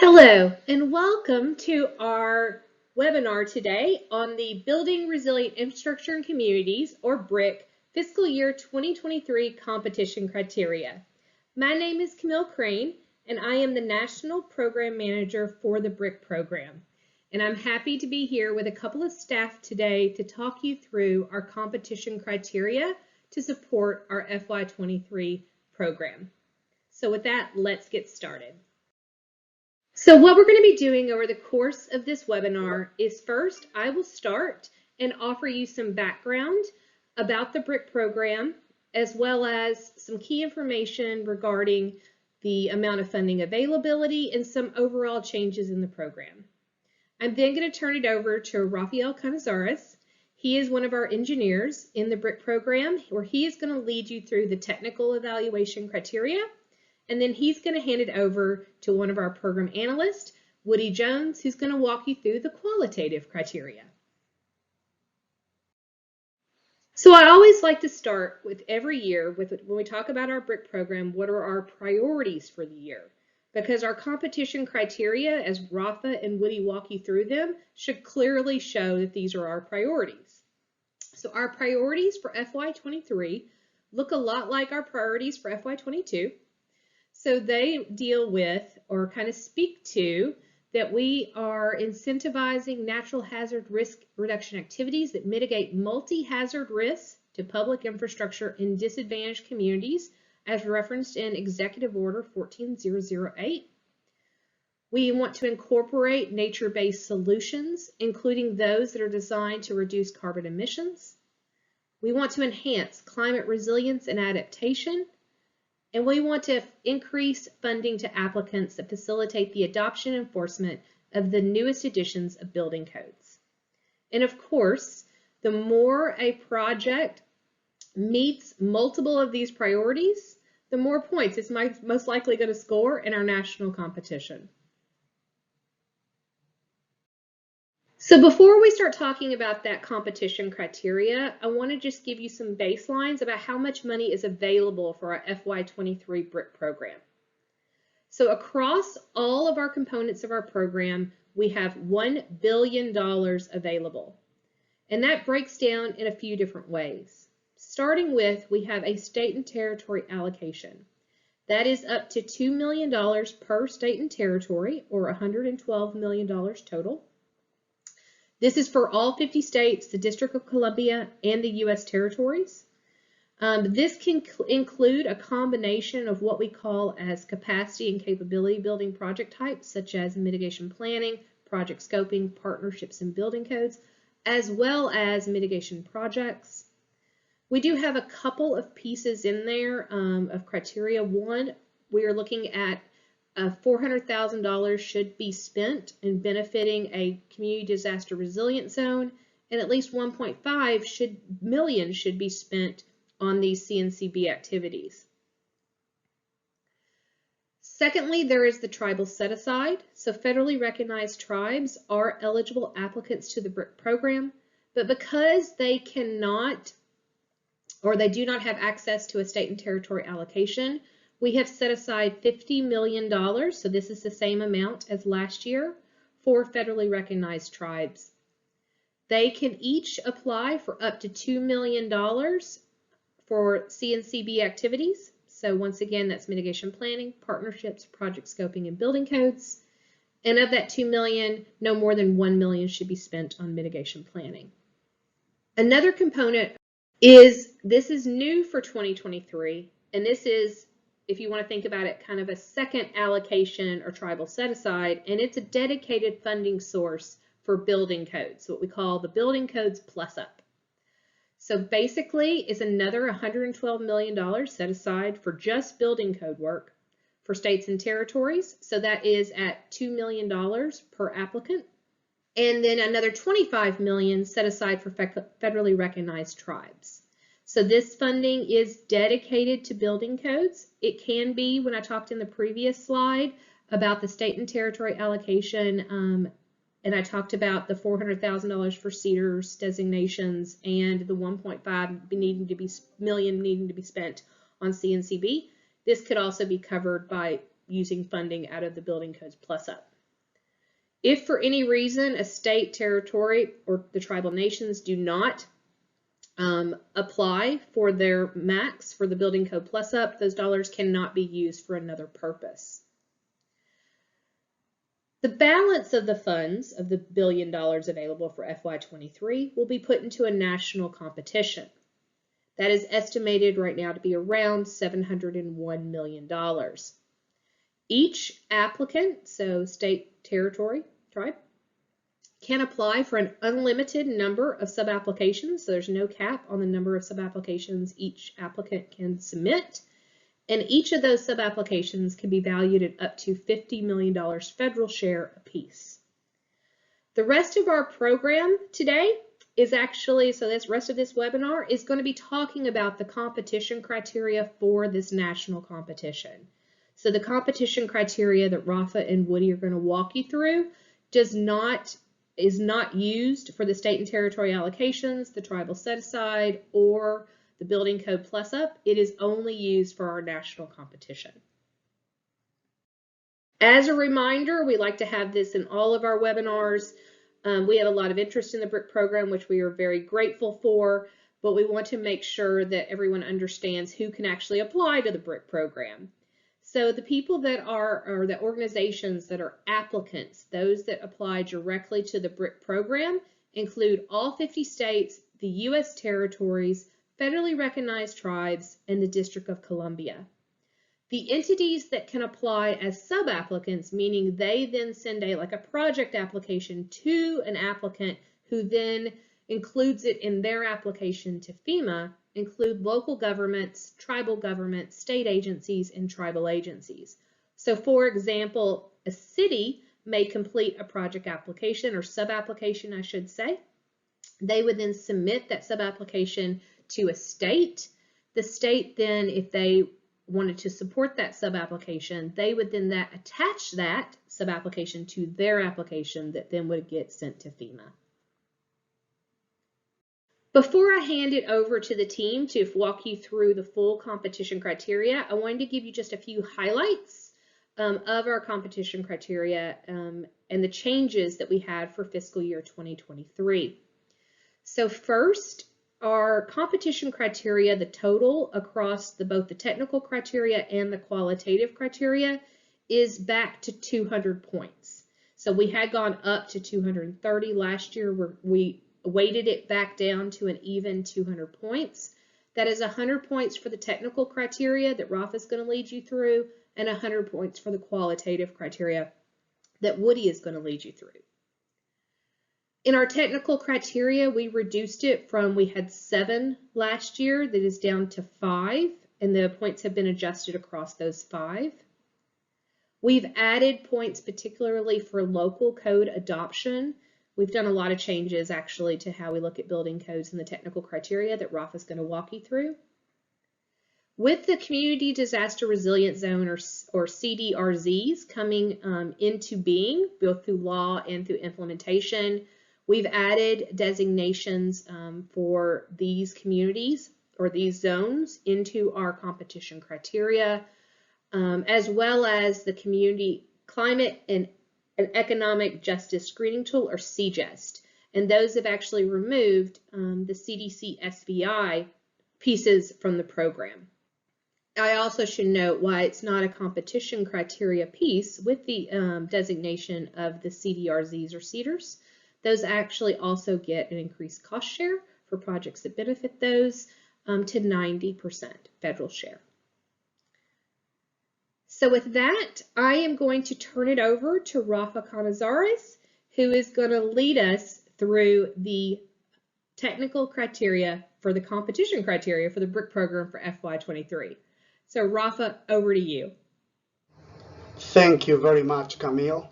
Hello and welcome to our webinar today on the Building Resilient Infrastructure and Communities, or BRIC, Fiscal Year 2023 Competition Criteria. My name is Camille Crane and I am the National Program Manager for the BRIC program. And I'm happy to be here with a couple of staff today to talk you through our competition criteria to support our FY23 program. So with that, let's get started. So what we're going to be doing over the course of this webinar is first, I will start and offer you some background about the BRIC program, as well as some key information regarding the amount of funding availability and some overall changes in the program. I'm then going to turn it over to Rafael Canizares. He is one of our engineers in the BRIC program, where he is going to lead you through the technical evaluation criteria. And then he's going to hand it over to one of our program analysts, Woody Jones, who's going to walk you through the qualitative criteria. So I always like to start with every year with when we talk about our BRIC program, what are our priorities for the year? Because our competition criteria, as Rafa and Woody walk you through them, should clearly show that these are our priorities. So our priorities for FY23 look a lot like our priorities for FY22. So they deal with, or kind of speak to, that we are incentivizing natural hazard risk reduction activities that mitigate multi-hazard risks to public infrastructure in disadvantaged communities, as referenced in Executive Order 14008. We want to incorporate nature-based solutions, including those that are designed to reduce carbon emissions. We want to enhance climate resilience and adaptation. And we want to increase funding to applicants that facilitate the adoption and enforcement of the newest editions of building codes. And of course, the more a project meets multiple of these priorities, the more points it's most likely going to score in our national competition. So before we start talking about that competition criteria, I want to just give you some baselines about how much money is available for our FY23 BRIC program. So across all of our components of our program, we have $1 billion available. And that breaks down in a few different ways. Starting with, we have a state and territory allocation. That is up to $2 million per state and territory, or $112 million total. This is for all 50 states, the District of Columbia, and the U.S. territories. This can include a combination of what we call as capacity and capability building project types, such as mitigation planning, project scoping, partnerships, and building codes, as well as mitigation projects. We do have a couple of pieces in there of criteria. One, we are looking at $400,000 should be spent in benefiting a community disaster resilience zone, and at least 1.5 million should be spent on these CNCB activities. Secondly, there is the tribal set-aside. So federally recognized tribes are eligible applicants to the BRIC program, but because they cannot, or they do not have access to a state and territory allocation, we have set aside $50 million, so this is the same amount as last year, for federally recognized tribes. They can each apply for up to $2 million for CNCB activities. So once again, that's mitigation planning, partnerships, project scoping, and building codes. And of that $2 million, no more than $1 million should be spent on mitigation planning. Another component is, this is new for 2023, and this is, if you want to think about it, kind of a second allocation or tribal set-aside, and it's a dedicated funding source for building codes, what we call the building codes plus up. So basically, it's another $112 million set aside for just building code work for states and territories. So that is at $2 million per applicant. And then another $25 million set aside for federally recognized tribes. So this funding is dedicated to building codes. It can be, when I talked in the previous slide about the state and territory allocation, and I talked about the $400,000 for CEDARS designations and the $1.5 million needing to be spent on CNCB. This could also be covered by using funding out of the building codes plus up. If for any reason a state, territory, or the tribal nations do not apply for their max for the building code plus up, those dollars cannot be used for another purpose. The balance of the funds of the $1 billion available for FY23 will be put into a national competition. That is estimated right now to be around $701 million. Each applicant, so state, territory, tribe, can apply for an unlimited number of sub-applications. So there's no cap on the number of sub-applications each applicant can submit. And each of those sub-applications can be valued at up to $50 million federal share apiece. The rest of our program today is actually, so this rest of this webinar is going to be talking about the competition criteria for this national competition. So the competition criteria that Rafa and Woody are going to walk you through is not used for the state and territory allocations, the tribal set-aside, or the building code plus up. It is only used for our national competition. As a reminder, we like to have this in all of our webinars. We have a lot of interest in the BRIC program, which we are very grateful for, but we want to make sure that everyone understands who can actually apply to the BRIC program. So the people that are, or the organizations that are applicants, those that apply directly to the BRIC program, include all 50 states, the U.S. territories, federally recognized tribes, and the District of Columbia. The entities that can apply as sub-applicants, meaning they then send like a project application to an applicant who then includes it in their application to FEMA, include local governments, tribal governments, state agencies, and tribal agencies. So for example, a city may complete a project application or sub-application, I should say. They would then submit that sub-application to a state. The state then, if they wanted to support that sub-application, they would then attach that sub-application to their application that then would get sent to FEMA. Before I hand it over to the team to walk you through the full competition criteria, I wanted to give you just a few highlights of our competition criteria and the changes that we had for fiscal year 2023. So first, our competition criteria, the total across both the technical criteria and the qualitative criteria, is back to 200 points. So we had gone up to 230 last year. We weighted it back down to an even 200 points. That is 100 points for the technical criteria that Rafa is going to lead you through, and 100 points for the qualitative criteria that Woody is going to lead you through. In our technical criteria, we reduced it from, we had 7 last year, that is down to 5, and the points have been adjusted across those 5. We've added points particularly for local code adoption. We've done a lot of changes actually to how we look at building codes and the technical criteria that Rafa is going to walk you through. With the Community Disaster Resilience Zone or CDRZs coming into being, both through law and through implementation, we've added designations for these communities or these zones into our competition criteria, as well as the Community Climate and Economic Justice Screening Tool, or CJEST. And those have actually removed the CDC SBI pieces from the program. I also should note why it's not a competition criteria piece with the designation of the CDRZs or CEDARs. Those actually also get an increased cost share for projects that benefit those to 90% federal share. So with that, I am going to turn it over to Rafa Canizares, who is going to lead us through the technical criteria for the competition criteria for the BRIC program for FY23. So Rafa, over to you. Thank you very much, Camille.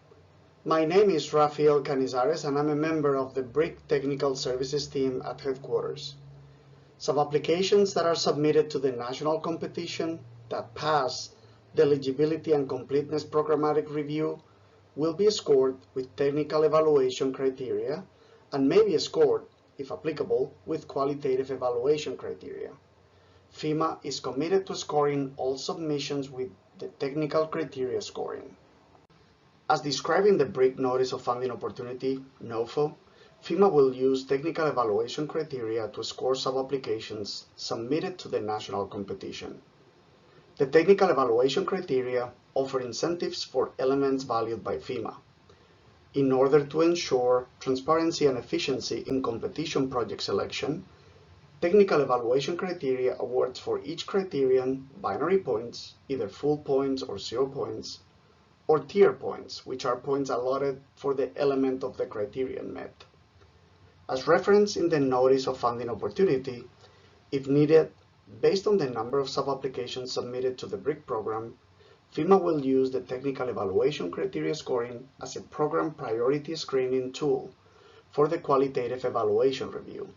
My name is Rafael Canizares, and I'm a member of the BRIC Technical Services team at headquarters. Sub-applications that are submitted to the national competition that pass the eligibility and completeness programmatic review will be scored with technical evaluation criteria and may be scored, if applicable, with qualitative evaluation criteria. FEMA is committed to scoring all submissions with the technical criteria scoring. As described in the BRIC Notice of Funding Opportunity, NOFO, FEMA will use technical evaluation criteria to score sub-applications submitted to the national competition. The technical evaluation criteria offer incentives for elements valued by FEMA. In order to ensure transparency and efficiency in competition project selection, technical evaluation criteria awards for each criterion binary points, either full points or 0 points, or tier points, which are points allotted for the element of the criterion met. As referenced in the Notice of Funding Opportunity, if needed, based on the number of sub-applications submitted to the BRIC program, FEMA will use the technical evaluation criteria scoring as a program priority screening tool for the qualitative evaluation review.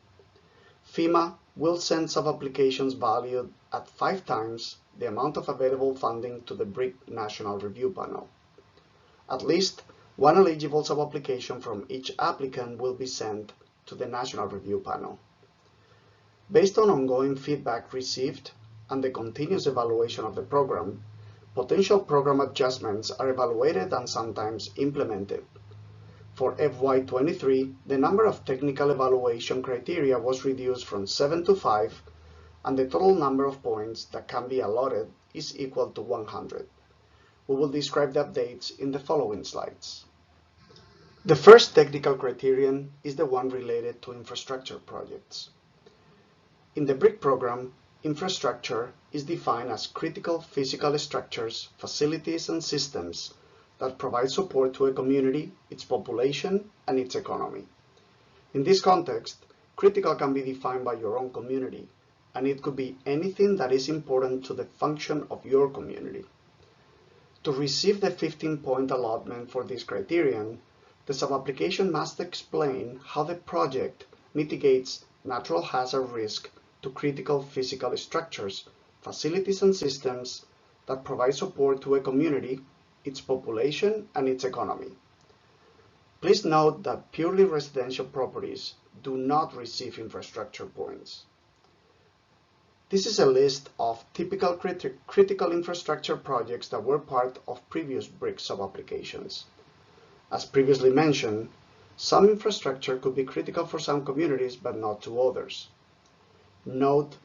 FEMA will send sub-applications valued at 5 times the amount of available funding to the BRIC National Review Panel. At least one eligible sub-application from each applicant will be sent to the National Review Panel. Based on ongoing feedback received and the continuous evaluation of the program, potential program adjustments are evaluated and sometimes implemented. For FY23, the number of technical evaluation criteria was reduced from 7 to 5, and the total number of points that can be allotted is equal to 100. We will describe the updates in the following slides. The first technical criterion is the one related to infrastructure projects. In the BRIC program, infrastructure is defined as critical physical structures, facilities, and systems that provide support to a community, its population, and its economy. In this context, critical can be defined by your own community, and it could be anything that is important to the function of your community. To receive the 15-point allotment for this criterion, the sub-application must explain how the project mitigates natural hazard risk to critical physical structures, facilities, and systems that provide support to a community, its population, and its economy. Please note that purely residential properties do not receive infrastructure points. This is a list of typical critical infrastructure projects that were part of previous BRIC sub-applications. As previously mentioned, some infrastructure could be critical for some communities but not to others. Note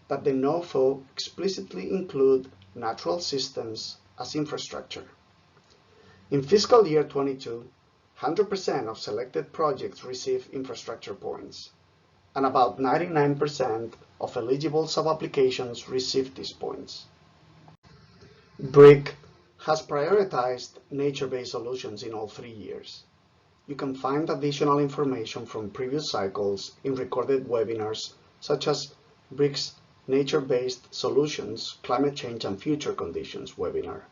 that the NOFO explicitly include natural systems as infrastructure. In fiscal year 22, 100% of selected projects receive infrastructure points, and about 99% of eligible sub-applications receive these points. BRIC has prioritized nature-based solutions in all 3 years. You can find additional information from previous cycles in recorded webinars such as BRIC's Nature-Based Solutions, Climate Change and Future Conditions webinar.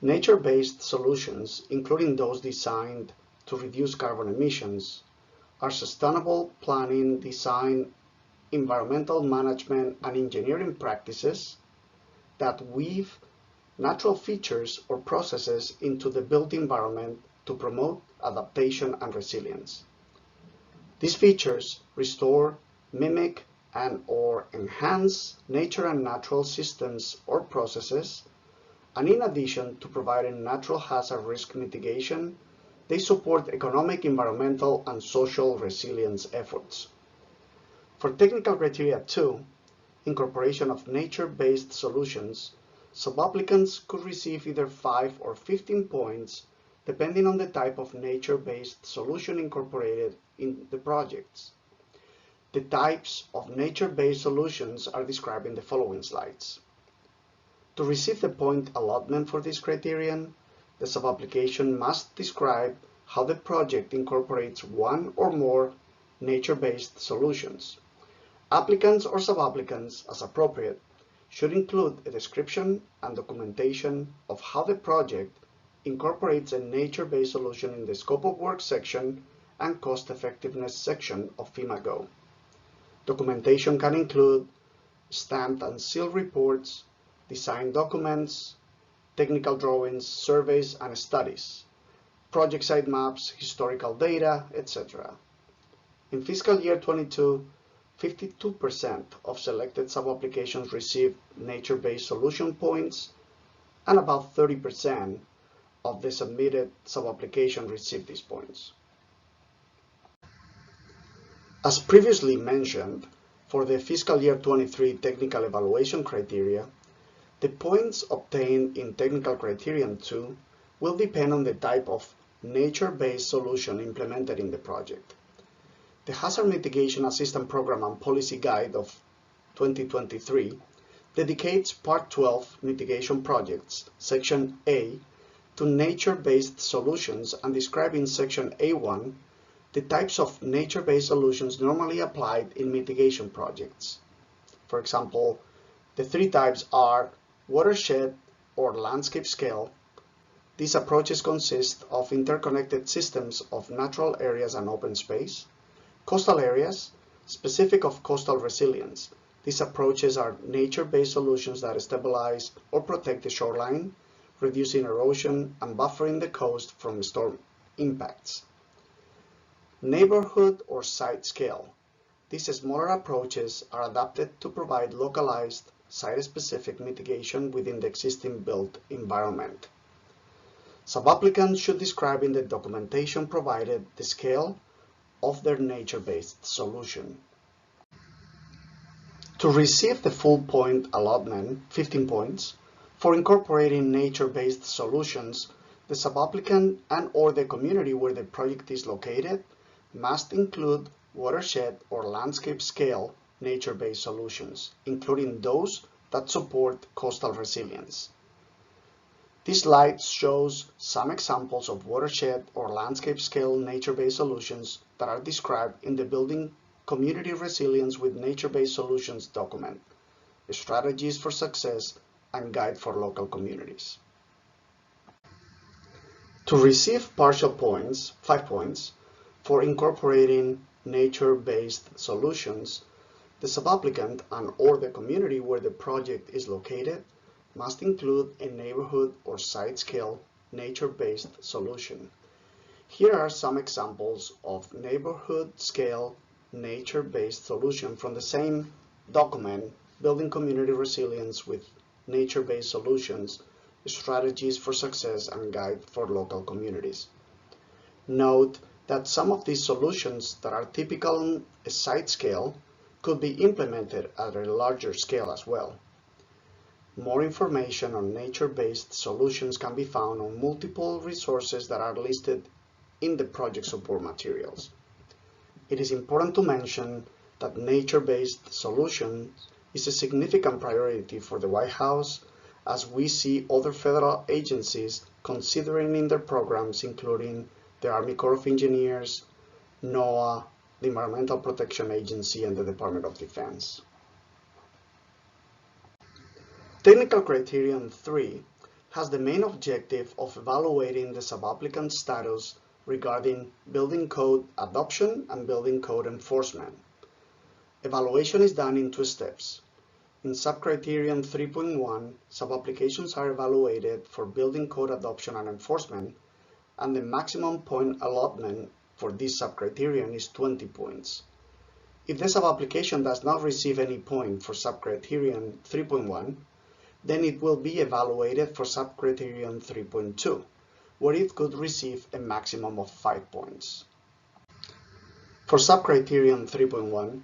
Nature-based solutions, including those designed to reduce carbon emissions, are sustainable planning, design, environmental management, and engineering practices that weave natural features or processes into the built environment to promote adaptation and resilience. These features restore, mimic, and/or enhance nature and natural systems or processes, and in addition to providing natural hazard risk mitigation, they support economic, environmental, and social resilience efforts. For technical criteria 2, incorporation of nature-based solutions, sub-applicants could receive either 5 or 15 points depending on the type of nature-based solution incorporated in the projects. The types of nature-based solutions are described in the following slides. To receive the point allotment for this criterion, the sub-application must describe how the project incorporates one or more nature-based solutions. Applicants or sub-applicants, as appropriate, should include a description and documentation of how the project incorporates a nature-based solution in the scope of work section and cost effectiveness section of FEMA Go. Documentation can include stamped and sealed reports, design documents, technical drawings, surveys, and studies, project site maps, historical data, etc. In fiscal year 22, 52% of selected sub-applications received nature-based solution points, and about 30% of the submitted sub-application receive these points. As previously mentioned, for the fiscal year 23 technical evaluation criteria, the points obtained in technical criterion 2 will depend on the type of nature-based solution implemented in the project. The Hazard Mitigation Assistance Program and Policy Guide of 2023 dedicates Part 12 Mitigation Projects, Section A, to nature-based solutions and describe in Section A1 the types of nature-based solutions normally applied in mitigation projects. For example, the three types are watershed or landscape scale. These approaches consist of interconnected systems of natural areas and open space. Coastal areas, specific of coastal resilience. These approaches are nature-based solutions that stabilize or protect the shoreline, reducing erosion and buffering the coast from storm impacts. Neighborhood or site scale. These smaller approaches are adapted to provide localized, site-specific mitigation within the existing built environment. Sub-applicants should describe in the documentation provided the scale of their nature-based solution. To receive the full point allotment, 15 points, for incorporating nature-based solutions, the sub-applicant and/or the community where the project is located must include watershed or landscape scale nature-based solutions, including those that support coastal resilience. This slide shows some examples of watershed or landscape scale nature-based solutions that are described in the Building Community Resilience with Nature-Based Solutions document, Strategies for Success and Guide for Local Communities. To receive partial points, 5 points, for incorporating nature-based solutions, the sub-applicant and/or the community where the project is located must include a neighborhood or site scale nature-based solution. Here are some examples of neighborhood scale nature-based solution from the same document, Building Community Resilience with Nature-Based Solutions, Strategies for Success and Guide for Local Communities. Note that some of these solutions that are typical on a site scale could be implemented at a larger scale as well. More information on nature-based solutions can be found on multiple resources that are listed in the project support materials. It is important to mention that nature-based solutions is a significant priority for the White House, as we see other federal agencies considering in their programs, including the Army Corps of Engineers, NOAA, the Environmental Protection Agency, and the Department of Defense. Technical Criterion 3 has the main objective of evaluating the sub-applicant status regarding building code adoption and building code enforcement. Evaluation is done in 2 steps. In Subcriterion 3.1, sub-applications are evaluated for building code adoption and enforcement, and the maximum point allotment for this subcriterion is 20 points. If the sub-application does not receive any point for Subcriterion 3.1, then it will be evaluated for Subcriterion 3.2, where it could receive a maximum of 5 points. For Subcriterion 3.1,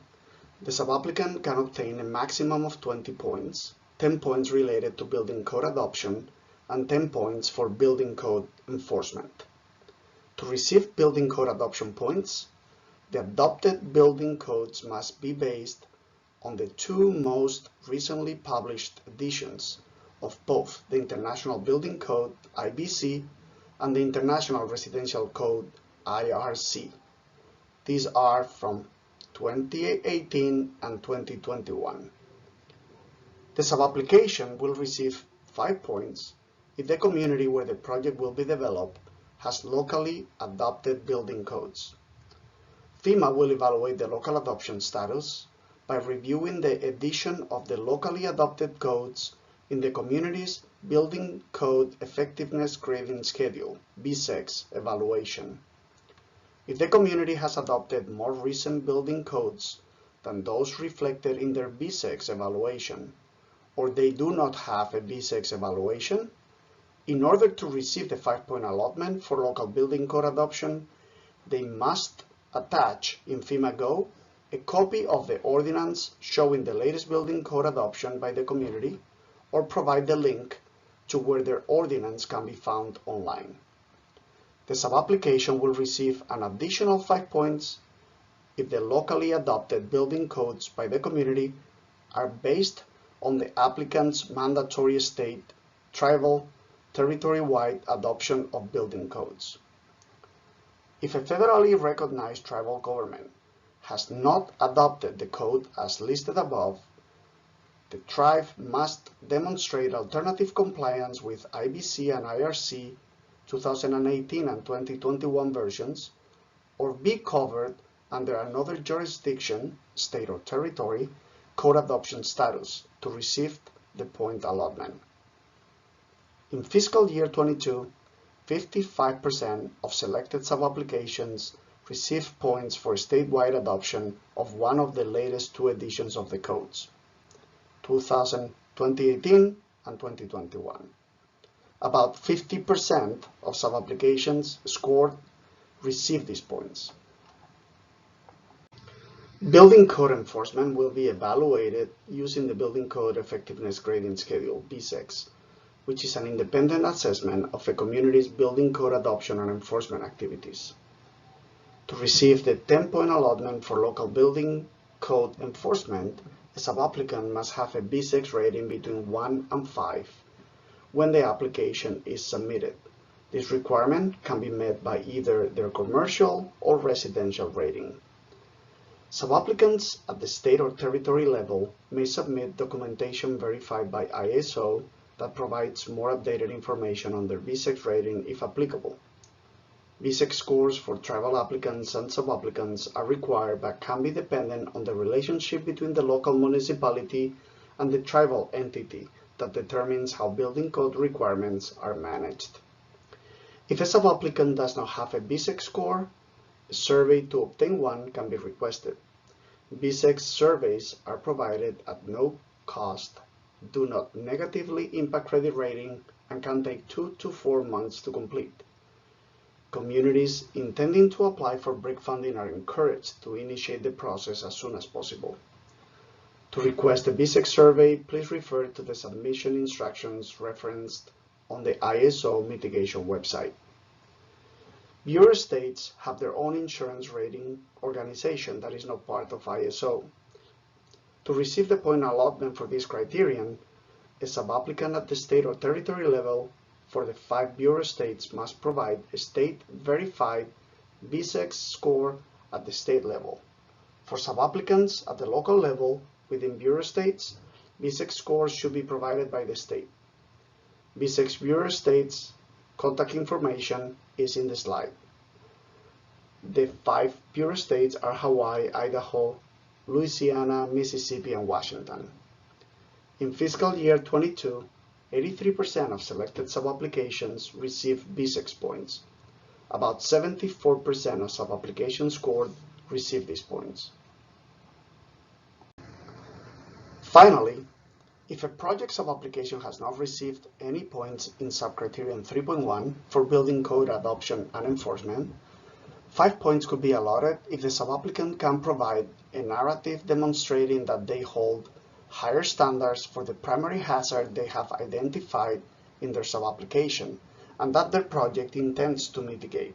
the sub-applicant can obtain a maximum of 20 points, 10 points related to building code adoption, and 10 points for building code enforcement. To receive building code adoption points, the adopted building codes must be based on the 2 most recently published editions of both the International Building Code, IBC, and the International Residential Code, IRC. These are from 2018 and 2021. The sub-application will receive 5 points if the community where the project will be developed has locally adopted building codes. FEMA will evaluate the local adoption status by reviewing the addition of the locally adopted codes in the community's Building Code Effectiveness Grading Schedule, BSEX, evaluation. If the community has adopted more recent building codes than those reflected in their BSEX evaluation, or they do not have a BSEX evaluation, In order to receive the 5-point allotment for local building code adoption, they must attach in FEMA Go a copy of the ordinance showing the latest building code adoption by the community, or provide the link to where their ordinance can be found online. The sub-application will receive an additional 5 points if the locally adopted building codes by the community are based on the applicant's mandatory state, tribal, territory-wide adoption of building codes. If a federally recognized tribal government has not adopted the code as listed above, the tribe must demonstrate alternative compliance with IBC and IRC 2018 and 2021 versions, or be covered under another jurisdiction, state or territory, code adoption status to receive the point allotment. In fiscal year 22, 55% of selected sub-applications received points for statewide adoption of one of the latest 2 editions of the codes, 2018 and 2021. About 50% of sub-applications scored received these points. Building code enforcement will be evaluated using the Building Code Effectiveness Grading Schedule, BCEGS, which is an independent assessment of a community's building code adoption and enforcement activities. To receive the 10-point allotment for local building code enforcement, a sub-applicant must have a BCEGS rating between 1 and 5 when the application is submitted. This requirement can be met by either their commercial or residential rating. Sub-applicants at the state or territory level may submit documentation verified by ISO that provides more updated information on their BCEGS rating if applicable. BCEGS scores for tribal applicants and sub-applicants are required but can be dependent on the relationship between the local municipality and the tribal entity that determines how building code requirements are managed. If a sub-applicant does not have a BCEGS score, a survey to obtain one can be requested. BCEGS surveys are provided at no cost, do not negatively impact credit rating, and can take 2 to 4 months to complete. Communities intending to apply for BRIC funding are encouraged to initiate the process as soon as possible. To request a BCEGS survey, please refer to the submission instructions referenced on the ISO mitigation website. Bureau states have their own insurance rating organization that is not part of ISO. To receive the point allotment for this criterion, a sub-applicant at the state or territory level for the 5 bureau states must provide a state-verified BCEGS score at the state level. For sub-applicants at the local level within bureau states, BCEGS scores should be provided by the state. BCEGS bureau states contact information is in the slide. The 5 bureau states are Hawaii, Idaho, Louisiana, Mississippi, and Washington. In fiscal year 22, 83% of selected sub-applications received BCEGS points. About 74% of sub-applications scored received these points. Finally, if a project sub-application has not received any points in subcriterion 3.1 for building code adoption and enforcement, 5 points could be allotted if the sub-applicant can provide a narrative demonstrating that they hold higher standards for the primary hazard they have identified in their sub-application and that their project intends to mitigate.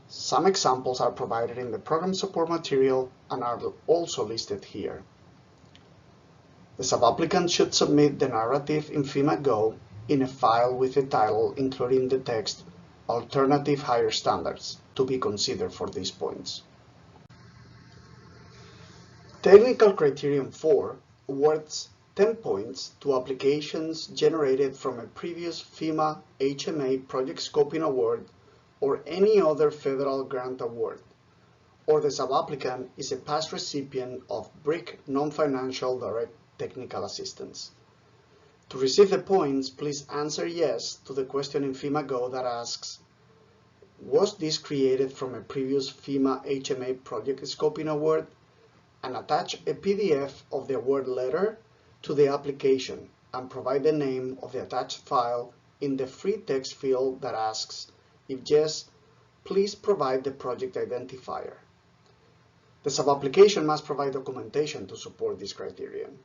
Some examples are provided in the program support material and are also listed here. The sub-applicant should submit the narrative in FEMA Go in a file with a title including the text Alternative Higher Standards to be considered for these points. Technical Criterion 4 awards 10 points to applications generated from a previous FEMA HMA Project Scoping Award or any other federal grant award, or the sub-applicant is a past recipient of BRIC non-financial direct technical assistance. To receive the points, please answer yes to the question in FEMA Go that asks, was this created from a previous FEMA HMA Project Scoping Award? And attach a PDF of the award letter to the application and provide the name of the attached file in the free text field that asks, if yes, please provide the project identifier. The sub-application must provide documentation to support this criterion.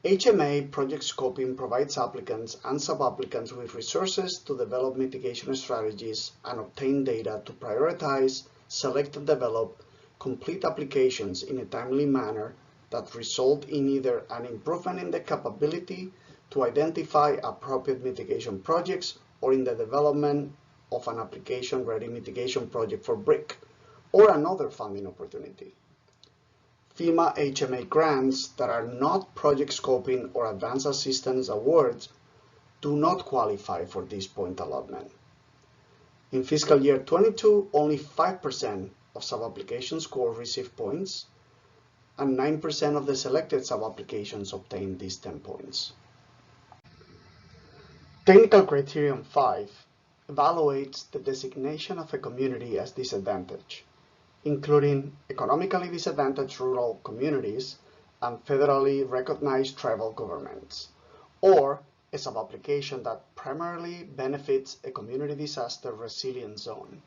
HMA project scoping provides applicants and sub-applicants with resources to develop mitigation strategies and obtain data to prioritize, select and develop complete applications in a timely manner that result in either an improvement in the capability to identify appropriate mitigation projects or in the development of an application-ready mitigation project for BRIC or another funding opportunity. FEMA HMA grants that are not project scoping or advanced assistance awards do not qualify for this point allotment. In fiscal year 22, only 5% of sub-application scores received points, and 9% of the selected sub-applications obtained these 10 points. Technical Criterion 5 evaluates the designation of a community as disadvantaged, including economically disadvantaged rural communities and federally recognized tribal governments, or a sub-application that primarily benefits a community disaster resilience zone.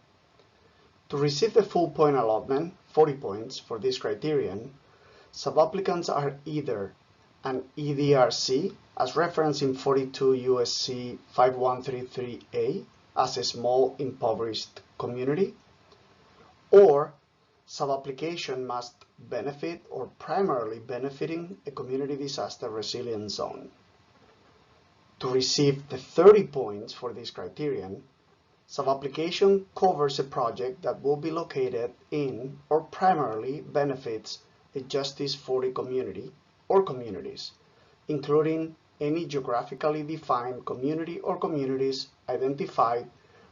To receive the full point allotment, 40 points for this criterion, sub-applicants are either an EDRC, as referenced in 42 U.S.C. 5133A, as a small impoverished community, or sub-application must benefit or primarily benefiting a community disaster resilience zone. To receive the 30 points for this criterion, sub-application covers a project that will be located in or primarily benefits a Justice 40 community or communities, including any geographically defined community or communities identified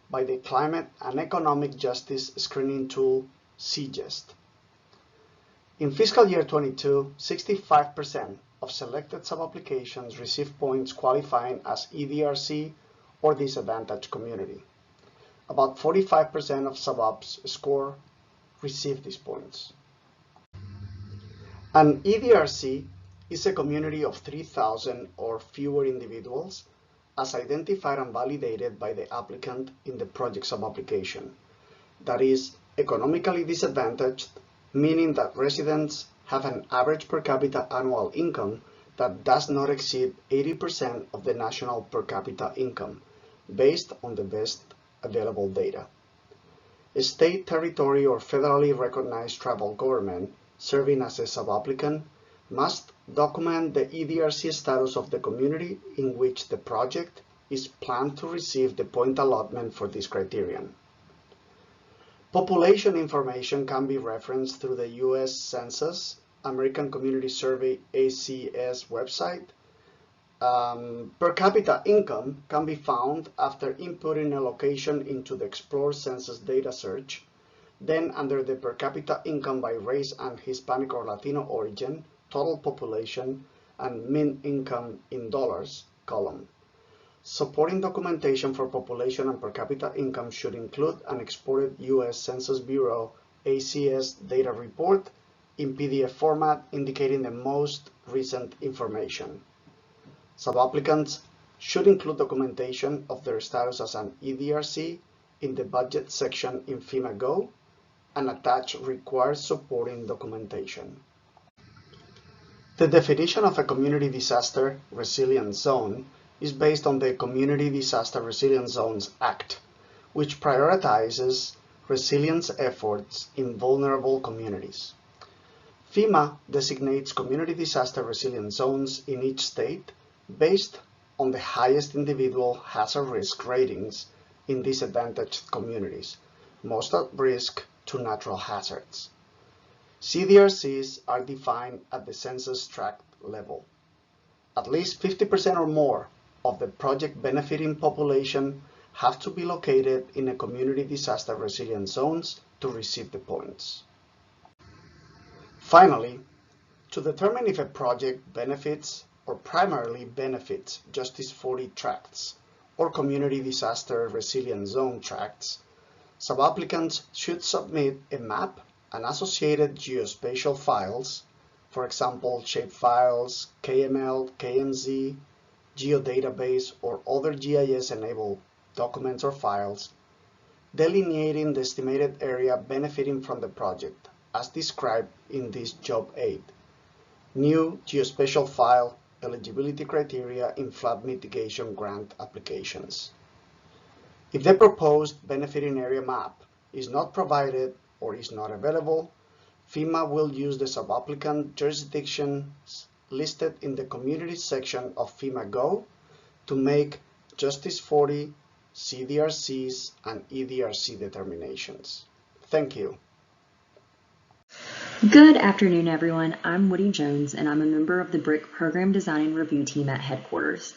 by the Climate and Economic Justice Screening Tool, CGEST. In fiscal year 22, 65% of selected sub-applications received points qualifying as EDRC or disadvantaged community. About 45% of sub-apps score received these points. An EDRC is a community of 3,000 or fewer individuals as identified and validated by the applicant in the project sub-application. That is economically disadvantaged, meaning that residents have an average per capita annual income that does not exceed 80% of the national per capita income, based on the best available data. A state, territory, or federally recognized tribal government serving as a sub-applicant must document the EDRC status of the community in which the project is planned to receive the point allotment for this criterion. Population information can be referenced through the U.S. Census, American Community Survey ACS website. Per capita income can be found after inputting a location into the Explore Census data search. Then under the per capita income by race and Hispanic or Latino origin, total population, and mean income in dollars column. Supporting documentation for population and per capita income should include an exported U.S. Census Bureau ACS data report in PDF format indicating the most recent information. Sub-applicants should include documentation of their status as an EDRC in the budget section in FEMA Go and attach required supporting documentation. The definition of a community disaster resilience zone is based on the Community Disaster Resilience Zones Act, which prioritizes resilience efforts in vulnerable communities. FEMA designates community disaster resilience zones in each state based on the highest individual hazard risk ratings in disadvantaged communities, most at risk to natural hazards. CDRCs are defined at the census tract level. At least 50% or more of the project benefiting population have to be located in a community disaster resilience zones to receive the points. Finally, to determine if a project benefits or primarily benefits Justice 40 tracts or community disaster resilience zone tracts, sub-applicants should submit a map and associated geospatial files, for example, shapefiles, KML, KMZ, geodatabase, or other GIS-enabled documents or files, delineating the estimated area benefiting from the project, as described in this job aid. New geospatial file eligibility criteria in flood mitigation grant applications. If the proposed benefiting area map is not provided or is not available, FEMA will use the subapplicant jurisdictions listed in the community section of FEMA Go to make Justice 40, CDRCs, and EDRC determinations. Thank you. Good afternoon, everyone. I'm Woody Jones, and I'm a member of the BRIC Program Design and Review team at headquarters.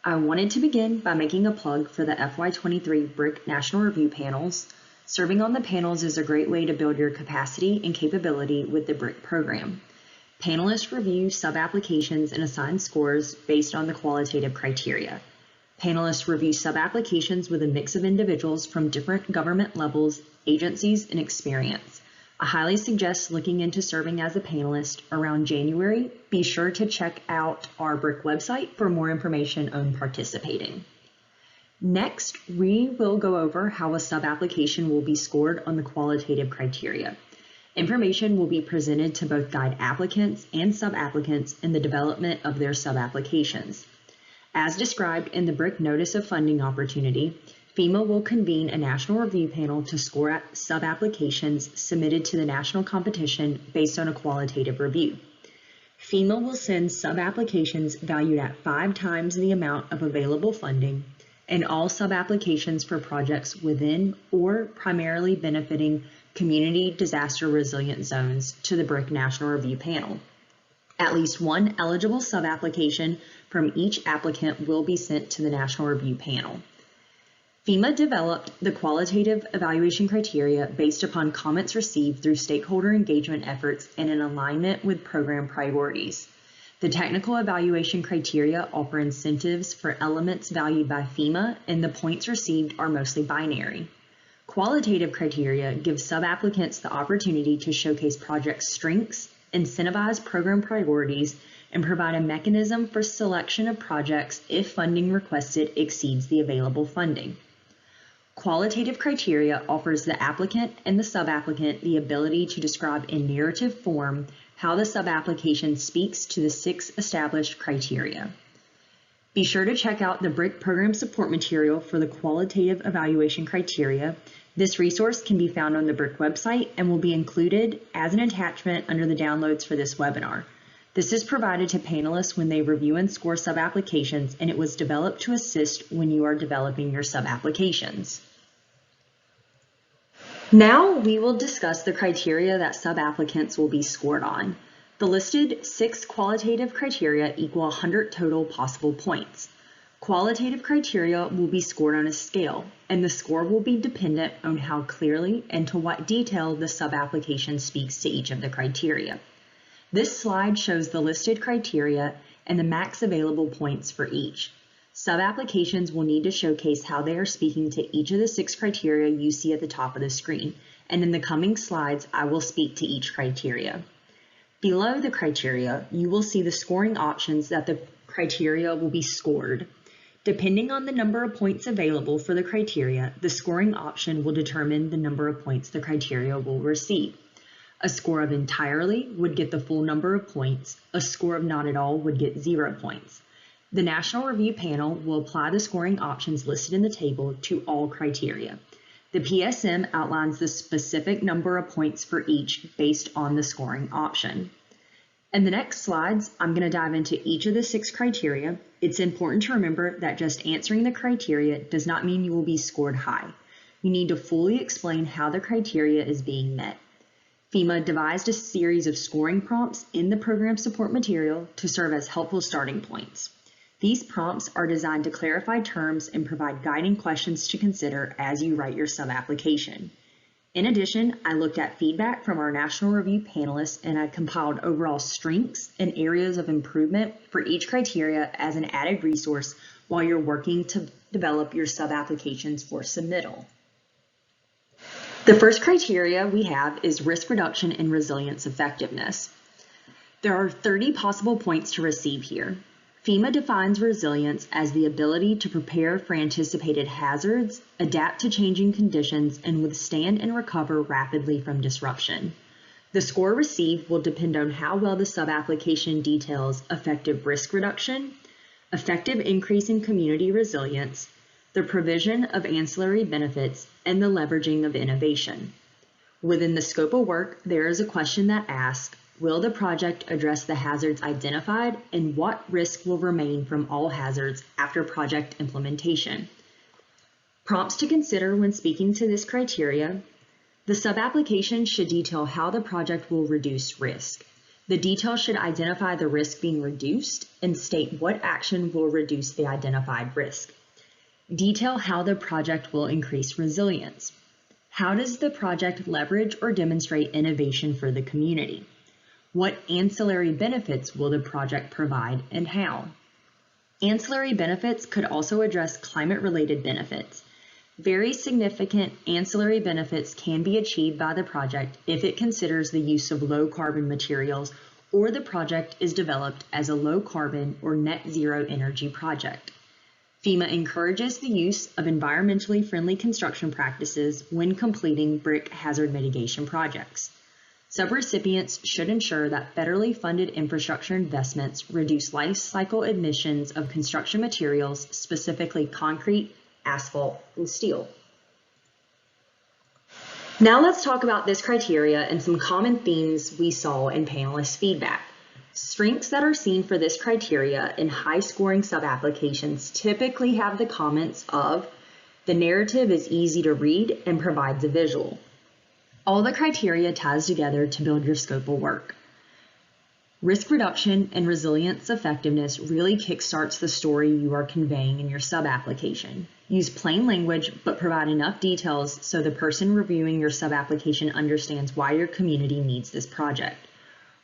I wanted to begin by making a plug for the FY23 BRIC National Review panels. Serving on the panels is a great way to build your capacity and capability with the BRIC program. Panelists review sub-applications and assign scores based on the qualitative criteria. Panelists review sub-applications with a mix of individuals from different government levels, agencies, and experience. I highly suggest looking into serving as a panelist around January. Be sure to check out our BRIC website for more information on participating. Next, we will go over how a sub-application will be scored on the qualitative criteria. Information will be presented to both guide applicants and sub-applicants in the development of their sub-applications. As described in the BRIC Notice of Funding Opportunity, FEMA will convene a national review panel to score sub-applications submitted to the national competition based on a qualitative review. FEMA will send sub-applications valued at 5 times the amount of available funding and all sub-applications for projects within or primarily benefiting community disaster resilient zones to the BRIC National Review panel. At least one eligible sub-application from each applicant will be sent to the National Review panel. FEMA developed the qualitative evaluation criteria based upon comments received through stakeholder engagement efforts and in alignment with program priorities. The technical evaluation criteria offer incentives for elements valued by FEMA, and the points received are mostly binary. Qualitative criteria give sub-applicants the opportunity to showcase project strengths, incentivize program priorities, and provide a mechanism for selection of projects if funding requested exceeds the available funding. Qualitative criteria offers the applicant and the sub-applicant the ability to describe in narrative form how the sub-application speaks to the 6 established criteria. Be sure to check out the BRIC program support material for the qualitative evaluation criteria. This resource can be found on the BRIC website and will be included as an attachment under the downloads for this webinar. This is provided to panelists when they review and score sub-applications, and it was developed to assist when you are developing your sub-applications. Now we will discuss the criteria that sub-applicants will be scored on. The listed 6 qualitative criteria equal 100 total possible points. Qualitative criteria will be scored on a scale, and the score will be dependent on how clearly and to what detail the sub-application speaks to each of the criteria. This slide shows the listed criteria and the max available points for each. Sub-applications will need to showcase how they are speaking to each of the 6 criteria you see at the top of the screen, and in the coming slides, I will speak to each criteria. Below the criteria, you will see the scoring options that the criteria will be scored. Depending on the number of points available for the criteria, the scoring option will determine the number of points the criteria will receive. A score of entirely would get the full number of points. A score of not at all would get 0 points. The National Review panel will apply the scoring options listed in the table to all criteria. The PSM outlines the specific number of points for each based on the scoring option. In the next slides, I'm going to dive into each of the 6 criteria. It's important to remember that just answering the criteria does not mean you will be scored high. You need to fully explain how the criteria is being met. FEMA devised a series of scoring prompts in the program support material to serve as helpful starting points. These prompts are designed to clarify terms and provide guiding questions to consider as you write your sub-application. In addition, I looked at feedback from our National Review panelists, and I compiled overall strengths and areas of improvement for each criteria as an added resource while you're working to develop your sub-applications for submittal. The first criteria we have is risk reduction and resilience effectiveness. There are 30 possible points to receive here. FEMA defines resilience as the ability to prepare for anticipated hazards, adapt to changing conditions, and withstand and recover rapidly from disruption. The score received will depend on how well the sub-application details effective risk reduction, effective increase in community resilience, the provision of ancillary benefits, and the leveraging of innovation. Within the scope of work, there is a question that asks, will the project address the hazards identified, and what risk will remain from all hazards after project implementation? Prompts to consider when speaking to this criteria: the sub-application should detail how the project will reduce risk. The detail should identify the risk being reduced and state what action will reduce the identified risk. Detail how the project will increase resilience. How does the project leverage or demonstrate innovation for the community? What ancillary benefits will the project provide and how? Ancillary benefits could also address climate-related benefits. Very significant ancillary benefits can be achieved by the project if it considers the use of low-carbon materials or the project is developed as a low-carbon or net-zero energy project. FEMA encourages the use of environmentally friendly construction practices when completing BRIC hazard mitigation projects. Subrecipients should ensure that federally funded infrastructure investments reduce life cycle emissions of construction materials, specifically concrete, asphalt, and steel. Now let's talk about this criteria and some common themes we saw in panelist feedback. Strengths that are seen for this criteria in high-scoring sub-applications typically have the comments of, the narrative is easy to read and provides a visual. All the criteria ties together to build your scope of work. Risk reduction and resilience effectiveness really kickstarts the story you are conveying in your sub-application. Use plain language, but provide enough details so the person reviewing your sub-application understands why your community needs this project.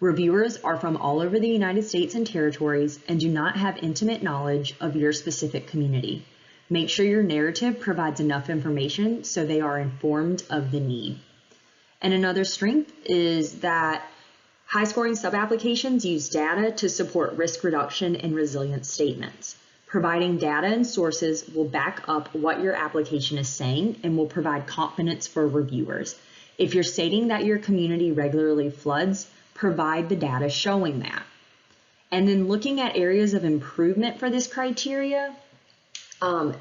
Reviewers are from all over the United States and territories and do not have intimate knowledge of your specific community. Make sure your narrative provides enough information so they are informed of the need. And another strength is that high-scoring sub-applications use data to support risk reduction and resilience statements. Providing data and sources will back up what your application is saying and will provide confidence for reviewers. If you're stating that your community regularly floods, provide the data showing that. And then looking at areas of improvement for this criteria,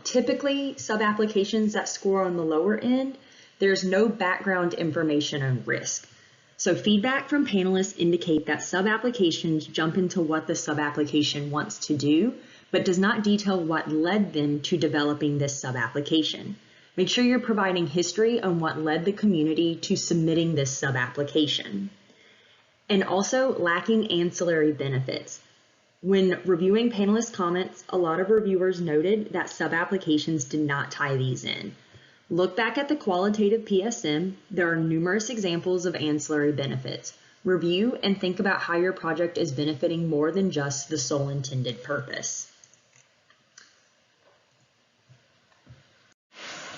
typically sub-applications that score on the lower end, there's no background information on risk. So feedback from panelists indicate that sub-applications jump into what the sub-application wants to do, but does not detail what led them to developing this sub-application. Make sure you're providing history on what led the community to submitting this sub-application. And also lacking ancillary benefits. When reviewing panelist comments, a lot of reviewers noted that sub-applications did not tie these in. Look back at the qualitative PSM. There are numerous examples of ancillary benefits. Review and think about how your project is benefiting more than just the sole intended purpose.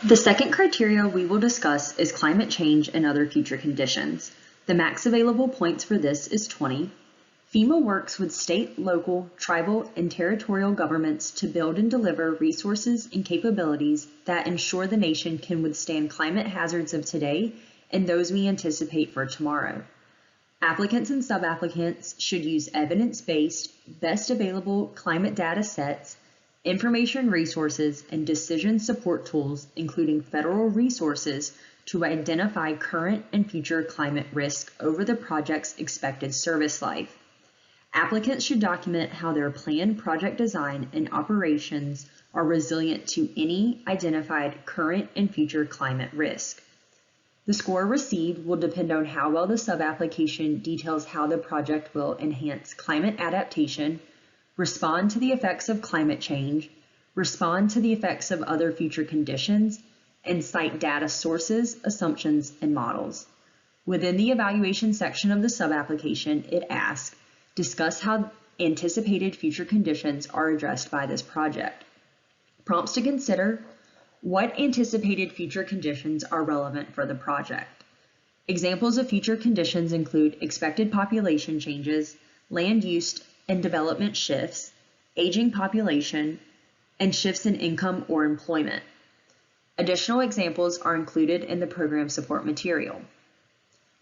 The second criteria we will discuss is climate change and other future conditions. The max available points for this is 20. FEMA works with state, local, tribal, and territorial governments to build and deliver resources and capabilities that ensure the nation can withstand climate hazards of today and those we anticipate for tomorrow. Applicants and sub-applicants should use evidence-based, best available climate data sets, information resources, and decision support tools, including federal resources, to identify current and future climate risk over the project's expected service life. Applicants should document how their planned project design and operations are resilient to any identified current and future climate risk. The score received will depend on how well the sub-application details how the project will enhance climate adaptation, respond to the effects of climate change, respond to the effects of other future conditions, and cite data sources, assumptions, and models. Within the evaluation section of the sub-application, it asks, discuss how anticipated future conditions are addressed by this project. Prompts to consider, what anticipated future conditions are relevant for the project? Examples of future conditions include expected population changes, land use and development shifts, aging population, and shifts in income or employment. Additional examples are included in the program support material.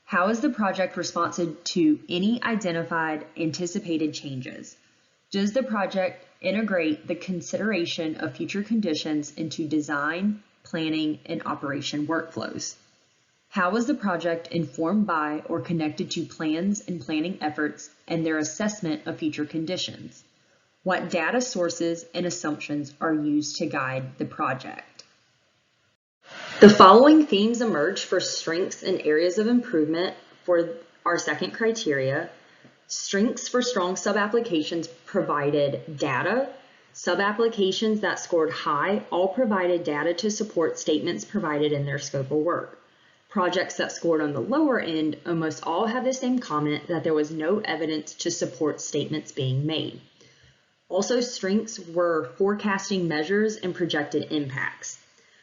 How is the project responsive to any identified anticipated changes? Does the project integrate the consideration of future conditions into design, planning, and operation workflows? How is the project informed by or connected to plans and planning efforts and their assessment of future conditions? What data sources and assumptions are used to guide the project? The following themes emerge for strengths and areas of improvement for our second criteria. Strengths for strong sub-applications provided data. Sub-applications that scored high all provided data to support statements provided in their scope of work. Projects that scored on the lower end almost all have the same comment that there was no evidence to support statements being made. Also, strengths were forecasting measures and projected impacts.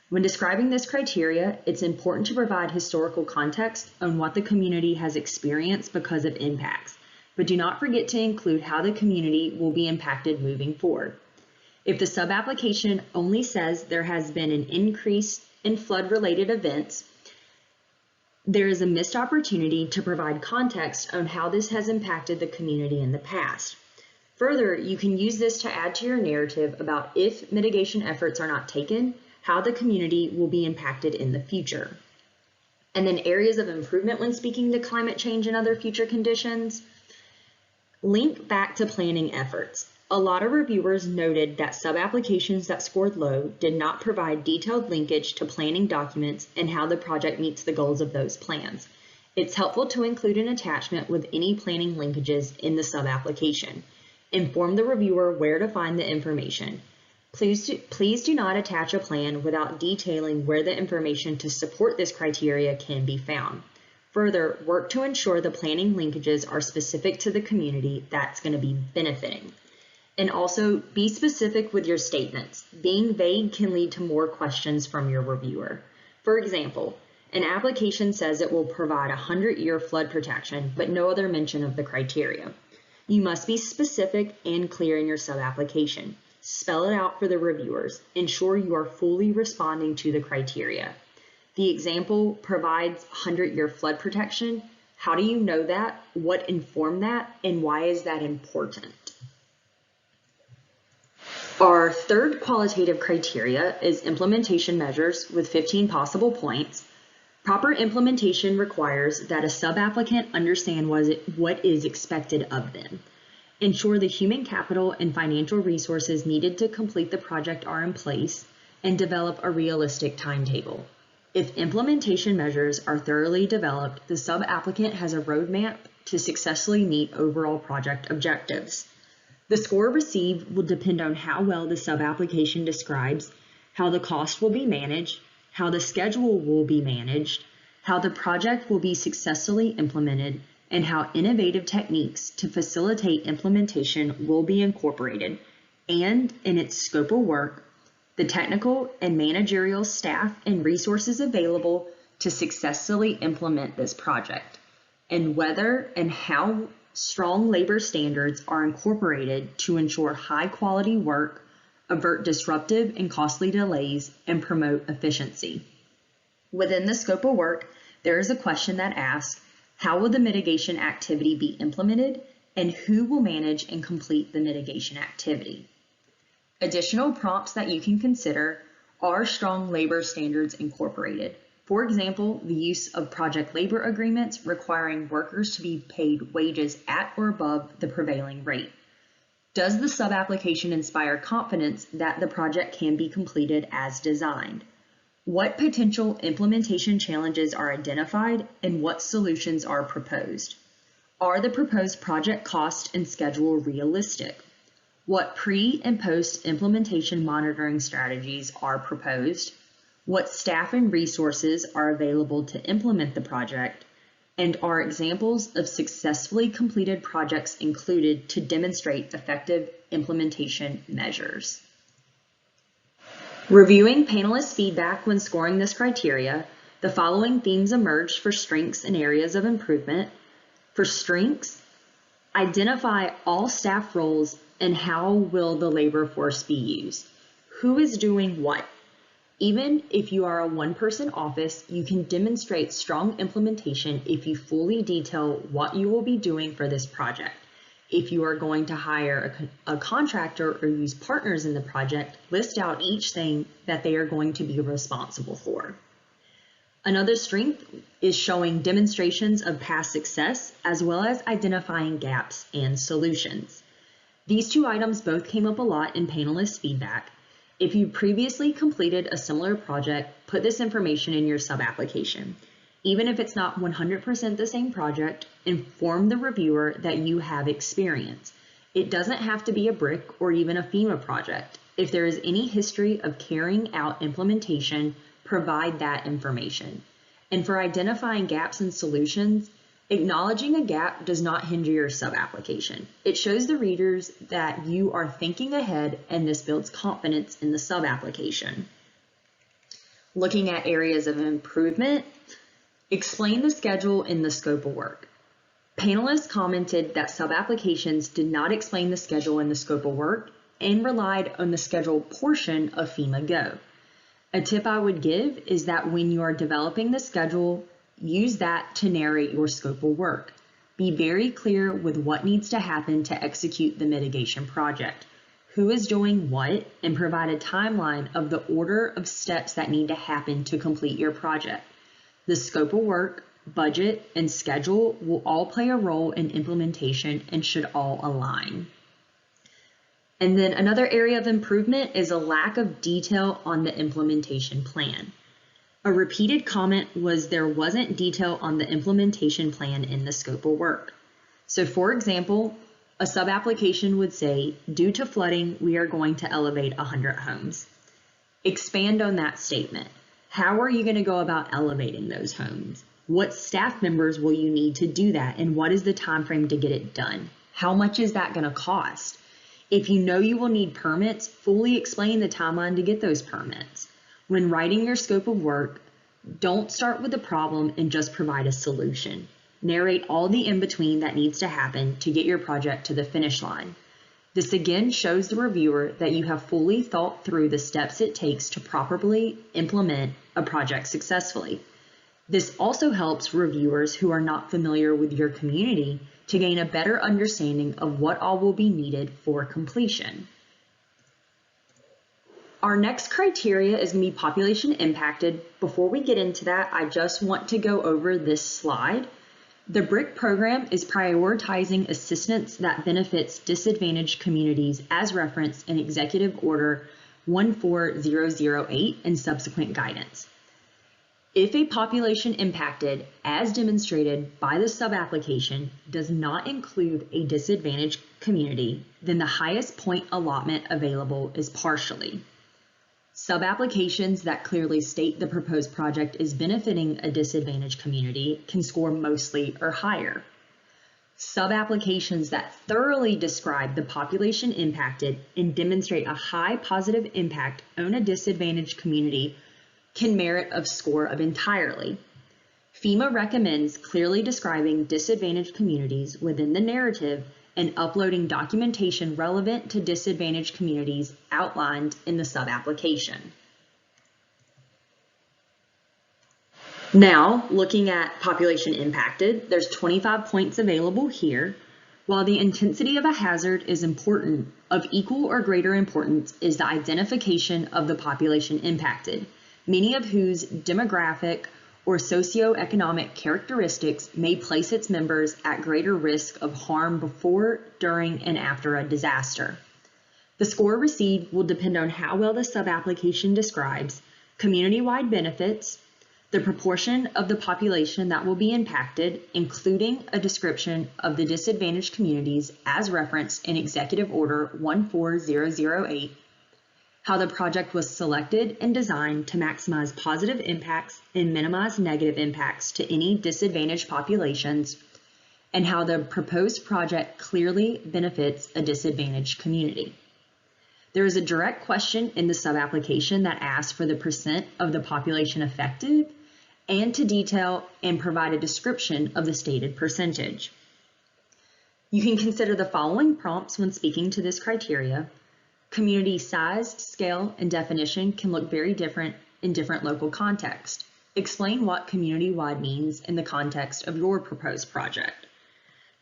When describing this criteria, it's important to provide historical context on what the community has experienced because of impacts, but do not forget to include how the community will be impacted moving forward. If the sub-application only says there has been an increase in flood-related events, there is a missed opportunity to provide context on how this has impacted the community in the past. Further, you can use this to add to your narrative about if mitigation efforts are not taken, how the community will be impacted in the future. And then areas of improvement when speaking to climate change and other future conditions. Link back to planning efforts. A lot of reviewers noted that sub-applications that scored low did not provide detailed linkage to planning documents and how the project meets the goals of those plans. It's helpful to include an attachment with any planning linkages in the sub-application. Inform the reviewer where to find the information. Please do not attach a plan without detailing where the information to support this criteria can be found. Further, work to ensure the planning linkages are specific to the community that's going to be benefiting. And also, be specific with your statements. Being vague can lead to more questions from your reviewer. For example, an application says it will provide 100-year flood protection, but no other mention of the criteria. You must be specific and clear in your sub-application. Spell it out for the reviewers. Ensure you are fully responding to the criteria. The example provides 100-year flood protection. How do you know that? What informed that? And why is that important? Our third qualitative criteria is implementation measures with 15 possible points. Proper implementation requires that a sub-applicant understand what is expected of them. Ensure the human capital and financial resources needed to complete the project are in place, and develop a realistic timetable. If implementation measures are thoroughly developed, the sub-applicant has a roadmap to successfully meet overall project objectives. The score received will depend on how well the sub-application describes how the cost will be managed, how the schedule will be managed, how the project will be successfully implemented, and how innovative techniques to facilitate implementation will be incorporated, and in its scope of work, the technical and managerial staff and resources available to successfully implement this project, and whether and how strong labor standards are incorporated to ensure high quality work, avert disruptive and costly delays, and promote efficiency. Within the scope of work, there is a question that asks, how will the mitigation activity be implemented, and who will manage and complete the mitigation activity? Additional prompts that you can consider are strong labor standards incorporated. For example, the use of project labor agreements requiring workers to be paid wages at or above the prevailing rate. Does the sub-application inspire confidence that the project can be completed as designed? What potential implementation challenges are identified and what solutions are proposed? Are the proposed project cost and schedule realistic? What pre- and post-implementation monitoring strategies are proposed? What staff and resources are available to implement the project? And are examples of successfully completed projects included to demonstrate effective implementation measures? Reviewing panelists' feedback when scoring this criteria, the following themes emerged for strengths and areas of improvement. For strengths, identify all staff roles and how will the labor force be used? Who is doing what? Even if you are a one-person office, you can demonstrate strong implementation if you fully detail what you will be doing for this project. If you are going to hire a contractor or use partners in the project, list out each thing that they are going to be responsible for. Another strength is showing demonstrations of past success, as well as identifying gaps and solutions. These two items both came up a lot in panelist feedback. If you previously completed a similar project, put this information in your sub-application. Even if it's not 100% the same project, inform the reviewer that you have experience. It doesn't have to be a BRIC or even a FEMA project. If there is any history of carrying out implementation, provide that information. And for identifying gaps and solutions, acknowledging a gap does not hinder your sub-application. It shows the readers that you are thinking ahead, and this builds confidence in the sub-application. Looking at areas of improvement, explain the schedule and the scope of work. Panelists commented that sub-applications did not explain the schedule and the scope of work and relied on the schedule portion of FEMA Go. A tip I would give is that when you are developing the schedule, use that to narrate your scope of work. Be very clear with what needs to happen to execute the mitigation project, who is doing what, and provide a timeline of the order of steps that need to happen to complete your project. The scope of work, budget, and schedule will all play a role in implementation and should all align. And then another area of improvement is a lack of detail on the implementation plan. A repeated comment was there wasn't detail on the implementation plan in the scope of work. So for example, a sub-application would say, due to flooding, we are going to elevate 100 homes. Expand on that statement. How are you going to go about elevating those homes? What staff members will you need to do that? And what is the time frame to get it done? How much is that going to cost? If you know you will need permits, fully explain the timeline to get those permits. When writing your scope of work, don't start with the problem and just provide a solution. Narrate all the in-between that needs to happen to get your project to the finish line. This again shows the reviewer that you have fully thought through the steps it takes to properly implement a project successfully. This also helps reviewers who are not familiar with your community to gain a better understanding of what all will be needed for completion. Our next criteria is going to be population impacted. Before we get into that, I just want to go over this slide. The BRIC program is prioritizing assistance that benefits disadvantaged communities as referenced in Executive Order 14008 and subsequent guidance. If a population impacted, as demonstrated by the sub-application, does not include a disadvantaged community, then the highest point allotment available is partially. Sub-applications that clearly state the proposed project is benefiting a disadvantaged community can score mostly or higher. Sub-applications that thoroughly describe the population impacted and demonstrate a high positive impact on a disadvantaged community can merit a score of entirely. FEMA recommends clearly describing disadvantaged communities within the narrative and uploading documentation relevant to disadvantaged communities outlined in the sub-application. Now, looking at population impacted, there's 25 points available here. While the intensity of a hazard is important, of equal or greater importance is the identification of the population impacted, many of whose demographic or socioeconomic characteristics may place its members at greater risk of harm before, during, and after a disaster. The score received will depend on how well the sub-application describes community-wide benefits, the proportion of the population that will be impacted, including a description of the disadvantaged communities as referenced in Executive Order 14008, how the project was selected and designed to maximize positive impacts and minimize negative impacts to any disadvantaged populations, and how the proposed project clearly benefits a disadvantaged community. There is a direct question in the sub-application that asks for the percent of the population affected and to detail and provide a description of the stated percentage. You can consider the following prompts when speaking to this criteria. Community size, scale, and definition can look very different in different local contexts. Explain what community-wide means in the context of your proposed project.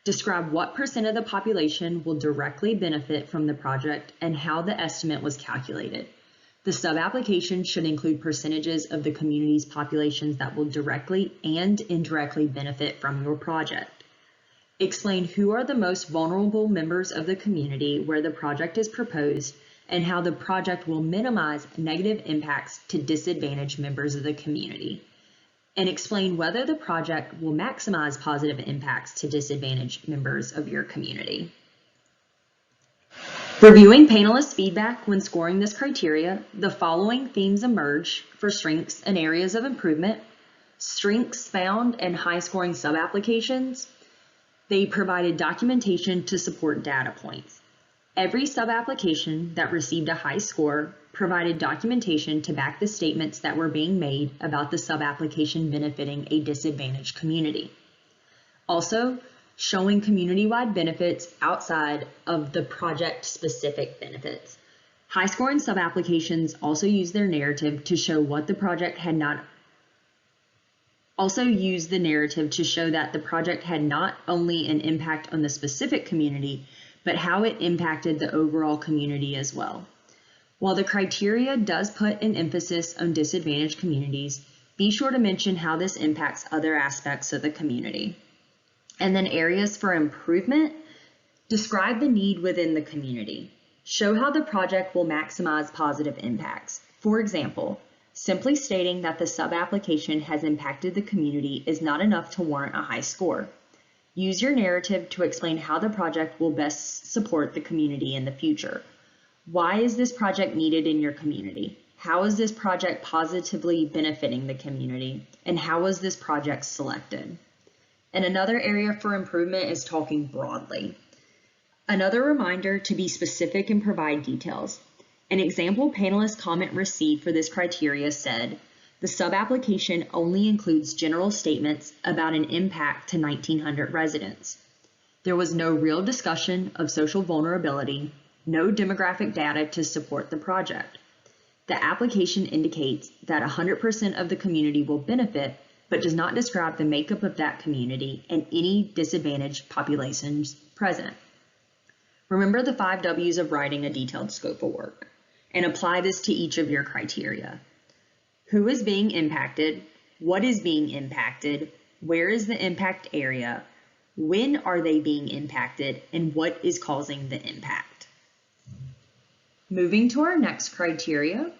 Describe what % of the population will directly benefit from the project and how the estimate was calculated. The sub-application should include percentages of the community's populations that will directly and indirectly benefit from your project. Explain who are the most vulnerable members of the community where the project is proposed and how the project will minimize negative impacts to disadvantaged members of the community. And explain whether the project will maximize positive impacts to disadvantaged members of your community. Reviewing panelists' feedback when scoring this criteria, the following themes emerge for strengths and areas of improvement. Strengths found in high-scoring sub-applications. They provided documentation to support data points. Every sub-application that received a high score provided documentation to back the statements that were being made about the sub-application benefiting a disadvantaged community. Also, showing community-wide benefits outside of the project-specific benefits. High-scoring sub-applications also use their narrative to show what the project had not that the project had not only an impact on the specific community, but how it impacted the overall community as well. While the criteria does put an emphasis on disadvantaged communities, be sure to mention how this impacts other aspects of the community. And then areas for improvement, describe the need within the community. Show how the project will maximize positive impacts. For example, simply stating that the sub-application has impacted the community is not enough to warrant a high score. Use your narrative to explain how the project will best support the community in the future. Why is this project needed in your community? How is this project positively benefiting the community? And how was this project selected? And another area for improvement is talking broadly. Another reminder to be specific and provide details. An example panelist comment received for this criteria said, the sub-application only includes general statements about an impact to 1,900 residents. There was no real discussion of social vulnerability, no demographic data to support the project. The application indicates that 100% of the community will benefit, but does not describe the makeup of that community and any disadvantaged populations present. Remember the 5 W's of writing a detailed scope of work, and apply this to each of your criteria. Who is being impacted? What is being impacted? Where is the impact area? When are they being impacted? And what is causing the impact? Moving to our next criteria,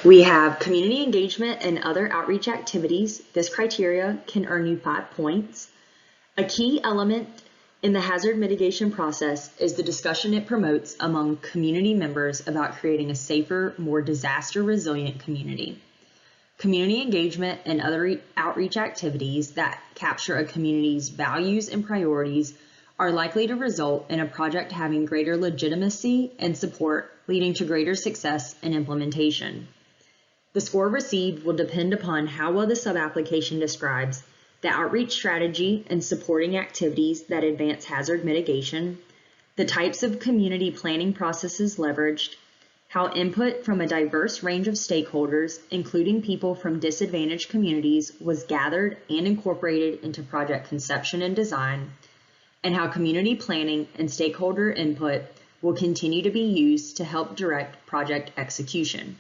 we have community engagement and other outreach activities. This criteria can earn you 5 points. A key element in the hazard mitigation process is the discussion it promotes among community members about creating a safer, more disaster-resilient community. Community engagement and other outreach activities that capture a community's values and priorities are likely to result in a project having greater legitimacy and support, leading to greater success and implementation. The score received will depend upon how well the sub-application describes the outreach strategy and supporting activities that advance hazard mitigation, the types of community planning processes leveraged, how input from a diverse range of stakeholders, including people from disadvantaged communities, was gathered and incorporated into project conception and design, and how community planning and stakeholder input will continue to be used to help direct project execution.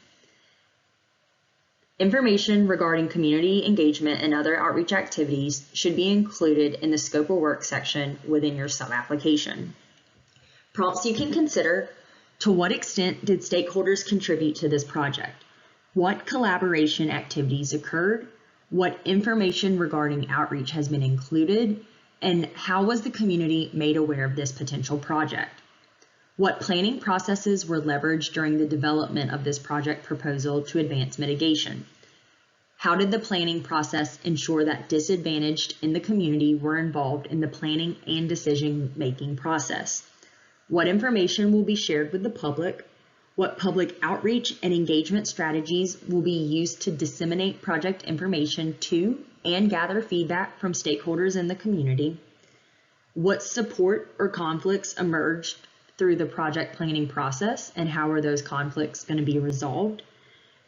Information regarding community engagement and other outreach activities should be included in the scope of work section within your sub-application. Prompts you can consider: to what extent did stakeholders contribute to this project? What collaboration activities occurred? What information regarding outreach has been included? And how was the community made aware of this potential project? What planning processes were leveraged during the development of this project proposal to advance mitigation? How did the planning process ensure that disadvantaged in the community were involved in the planning and decision-making process? What information will be shared with the public? What public outreach and engagement strategies will be used to disseminate project information to and gather feedback from stakeholders in the community? What support or conflicts emerged through the project planning process, and how are those conflicts going to be resolved?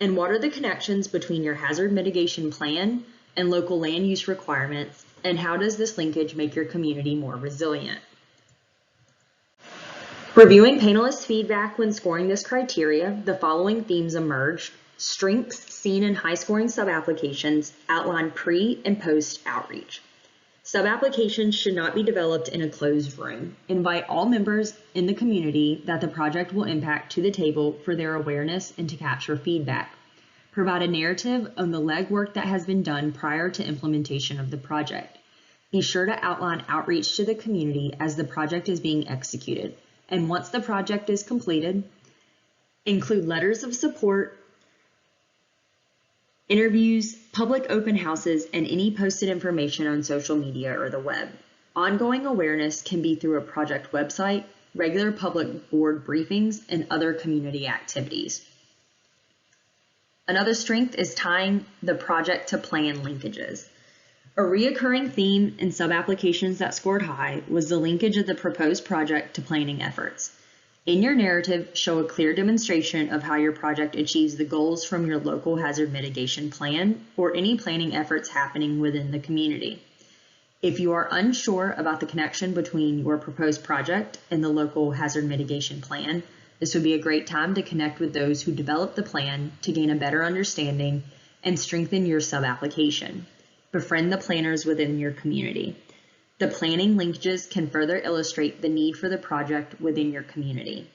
And what are the connections between your hazard mitigation plan and local land use requirements, and how does this linkage make your community more resilient? Reviewing panelists' feedback when scoring this criteria, the following themes emerged. Strengths seen in high-scoring sub-applications outline pre- and post-outreach. Sub-applications should not be developed in a closed room. Invite all members in the community that the project will impact to the table for their awareness and to capture feedback. Provide a narrative on the legwork that has been done prior to implementation of the project. Be sure to outline outreach to the community as the project is being executed. And once the project is completed, include letters of support, interviews, public open houses, and any posted information on social media or the web. Ongoing awareness can be through a project website, regular public board briefings, and other community activities. Another strength is tying the project to plan linkages. A reoccurring theme in sub-applications that scored high was the linkage of the proposed project to planning efforts. In your narrative, show a clear demonstration of how your project achieves the goals from your local hazard mitigation plan or any planning efforts happening within the community. If you are unsure about the connection between your proposed project and the local hazard mitigation plan, this would be a great time to connect with those who developed the plan to gain a better understanding and strengthen your sub-application. Befriend the planners within your community. The planning linkages can further illustrate the need for the project within your community.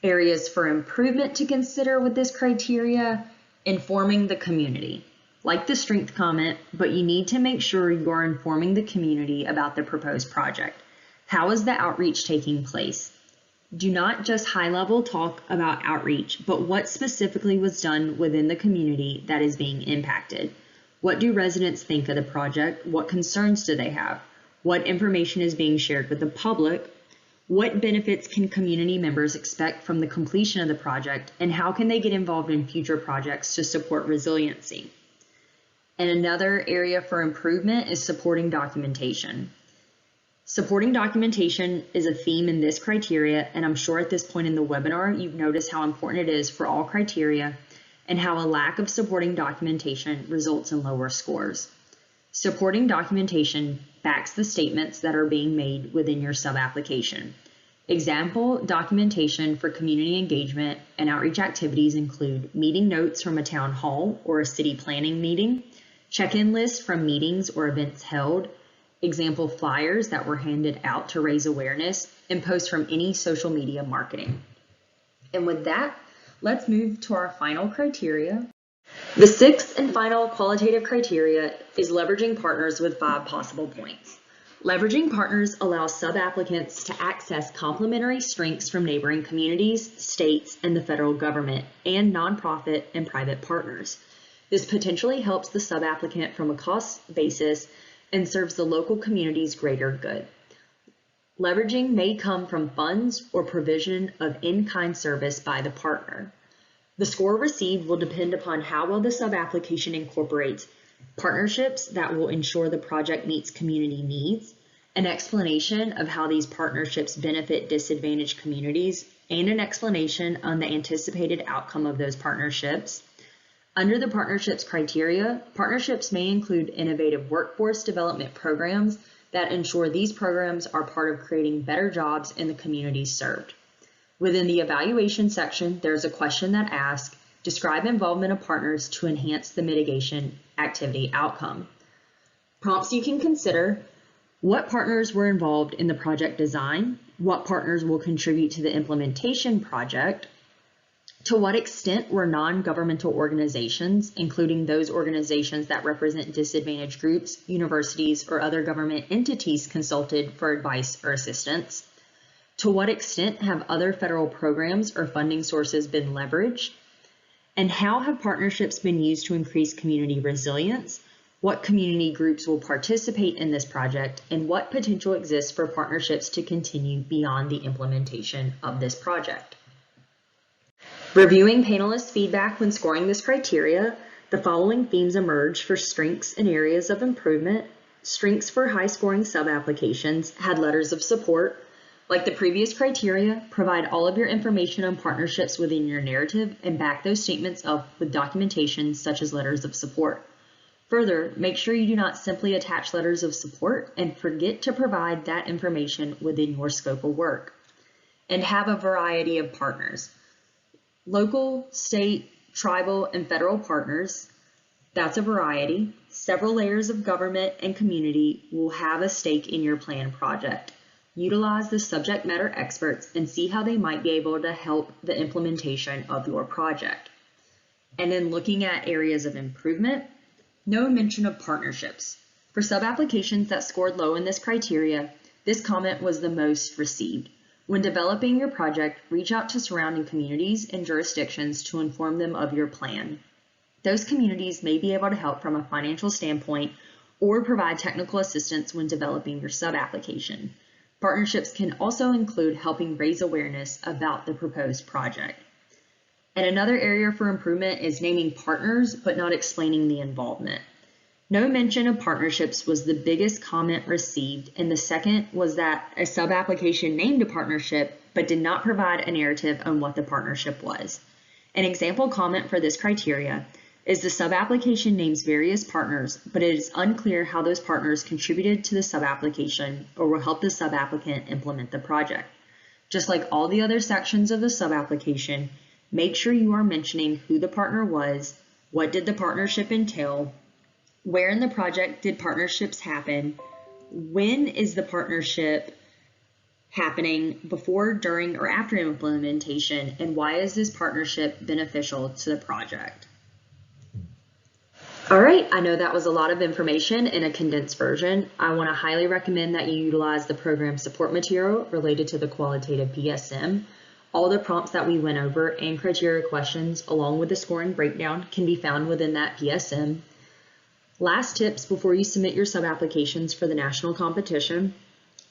Areas for improvement to consider with this criteria: informing the community. Like the strength comment, but you need to make sure you are informing the community about the proposed project. How is the outreach taking place? Do not just high-level talk about outreach, but what specifically was done within the community that is being impacted. What do residents think of the project? What concerns do they have? What information is being shared with the public? What benefits can community members expect from the completion of the project? And how can they get involved in future projects to support resiliency? And another area for improvement is supporting documentation. Supporting documentation is a theme in this criteria, and I'm sure at this point in the webinar, you've noticed how important it is for all criteria and how a lack of supporting documentation results in lower scores. Supporting documentation backs the statements that are being made within your sub-application. Example documentation for community engagement and outreach activities include meeting notes from a town hall or a city planning meeting, check-in lists from meetings or events held, example flyers that were handed out to raise awareness, and posts from any social media marketing. And with that, let's move to our final criteria. The sixth and final qualitative criteria is leveraging partners with 5 possible points. Leveraging partners allows sub-applicants to access complementary strengths from neighboring communities, states, and the federal government, and nonprofit and private partners. This potentially helps the sub-applicant from a cost basis and serves the local community's greater good. Leveraging may come from funds or provision of in-kind service by the partner. The score received will depend upon how well the sub-application incorporates partnerships that will ensure the project meets community needs, an explanation of how these partnerships benefit disadvantaged communities, and an explanation on the anticipated outcome of those partnerships. Under the partnerships criteria, partnerships may include innovative workforce development programs that ensure these programs are part of creating better jobs in the communities served. Within the evaluation section, there's a question that asks, describe involvement of partners to enhance the mitigation activity outcome. Prompts you can consider: what partners were involved in the project design? What partners will contribute to the implementation project? To what extent were non-governmental organizations, including those organizations that represent disadvantaged groups, universities, or other government entities, consulted for advice or assistance? To what extent have other federal programs or funding sources been leveraged? And how have partnerships been used to increase community resilience? What community groups will participate in this project, and what potential exists for partnerships to continue beyond the implementation of this project? Reviewing panelists' feedback when scoring this criteria, the following themes emerge for strengths and areas of improvement. Strengths for high-scoring sub-applications had letters of support. Like the previous criteria, provide all of your information on partnerships within your narrative and back those statements up with documentation such as letters of support. Further, make sure you do not simply attach letters of support and forget to provide that information within your scope of work. And have a variety of partners. Local, state, tribal, and federal partners, that's a variety. Several layers of government and community will have a stake in your planned project. Utilize the subject matter experts and see how they might be able to help the implementation of your project. And then looking at areas of improvement, no mention of partnerships. For sub-applications that scored low in this criteria, this comment was the most received. When developing your project, reach out to surrounding communities and jurisdictions to inform them of your plan. Those communities may be able to help from a financial standpoint or provide technical assistance when developing your sub-application. Partnerships can also include helping raise awareness about the proposed project. And another area for improvement is naming partners, but not explaining the involvement. No mention of partnerships was the biggest comment received, and the second was that a sub-application named a partnership, but did not provide a narrative on what the partnership was. An example comment for this criteria is the sub-application names various partners, but it is unclear how those partners contributed to the sub-application or will help the sub-applicant implement the project. Just like all the other sections of the sub-application, make sure you are mentioning who the partner was, what did the partnership entail, where in the project did partnerships happen, when is the partnership happening, before, during, or after implementation, and why is this partnership beneficial to the project. All right, I know that was a lot of information in a condensed version. I want to highly recommend that you utilize the program support material related to the qualitative PSM. All the prompts that we went over and criteria questions, along with the scoring breakdown, can be found within that PSM. Last tips before you submit your sub-applications for the national competition: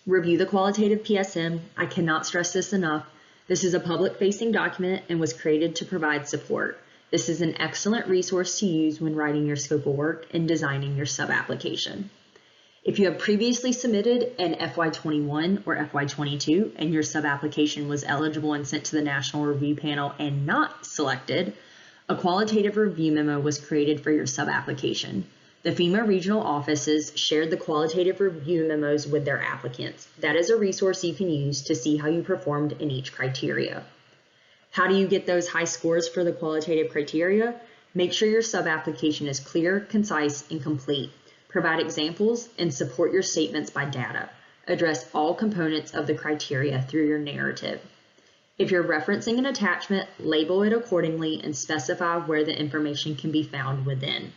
review the qualitative PSM. I cannot stress this enough. This is a public-facing document and was created to provide support. This is an excellent resource to use when writing your scope of work and designing your sub-application. If you have previously submitted an FY21 or FY22 and your sub-application was eligible and sent to the National Review Panel and not selected, a qualitative review memo was created for your sub-application. The FEMA regional offices shared the qualitative review memos with their applicants. That is a resource you can use to see how you performed in each criteria. How do you get those high scores for the qualitative criteria? Make sure your sub-application is clear, concise, and complete. Provide examples and support your statements by data. Address all components of the criteria through your narrative. If you're referencing an attachment, label it accordingly and specify where the information can be found within.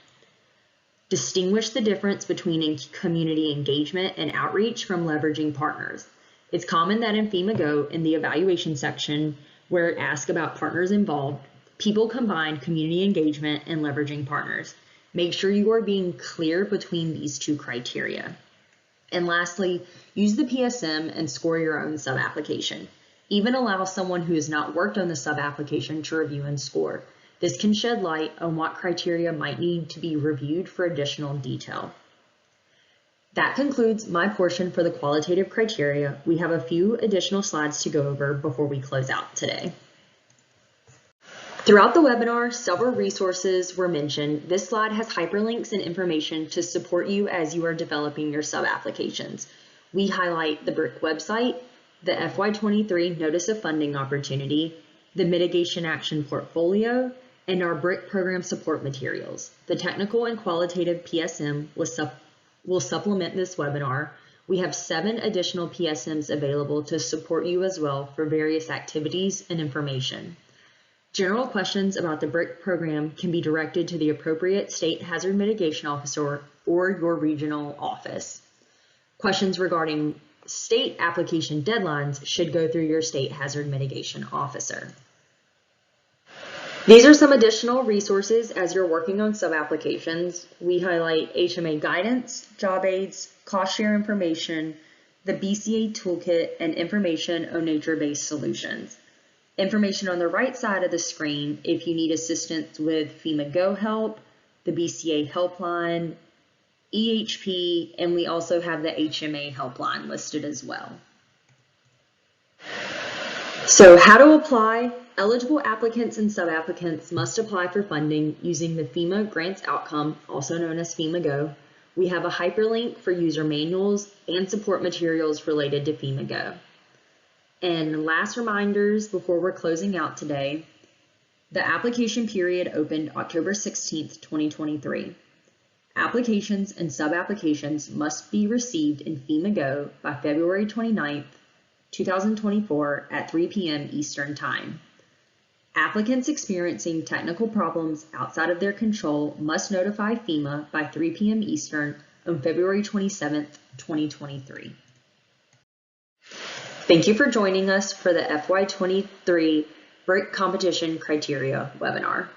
Distinguish the difference between community engagement and outreach from leveraging partners. It's common that in FEMA Go, in the evaluation section, where it asks about partners involved, people combine community engagement and leveraging partners. Make sure you are being clear between these two criteria. And lastly, use the PSM and score your own sub-application. Even allow someone who has not worked on the sub-application to review and score. This can shed light on what criteria might need to be reviewed for additional detail. That concludes my portion for the qualitative criteria. We have a few additional slides to go over before we close out today. Throughout the webinar, several resources were mentioned. This slide has hyperlinks and information to support you as you are developing your sub-applications. We highlight the BRIC website, the FY23 Notice of Funding Opportunity, the Mitigation Action Portfolio, and our BRIC program support materials. The technical and qualitative PSM will supplement this webinar. We have 7 additional PSMs available to support you as well for various activities and information. General questions about the BRIC program can be directed to the appropriate state hazard mitigation officer or your regional office. Questions regarding state application deadlines should go through your state hazard mitigation officer. These are some additional resources as you're working on sub-applications. We highlight HMA guidance, job aids, cost share information, the BCA toolkit, and information on nature-based solutions. Information on the right side of the screen if you need assistance with FEMA Go help, the BCA helpline, EHP, and we also have the HMA helpline listed as well. So how to apply? Eligible applicants and sub-applicants must apply for funding using the FEMA Grants Outcome, also known as FEMA Go. We have a hyperlink for user manuals and support materials related to FEMA Go. And last reminders before we're closing out today, the application period opened October 16th, 2023. Applications and sub-applications must be received in FEMA Go by February 29th, 2024 at 3 p.m. Eastern Time. Applicants experiencing technical problems outside of their control must notify FEMA by 3 p.m. Eastern on February 27th, 2023. Thank you for joining us for the FY23 BRIC Competition Criteria webinar.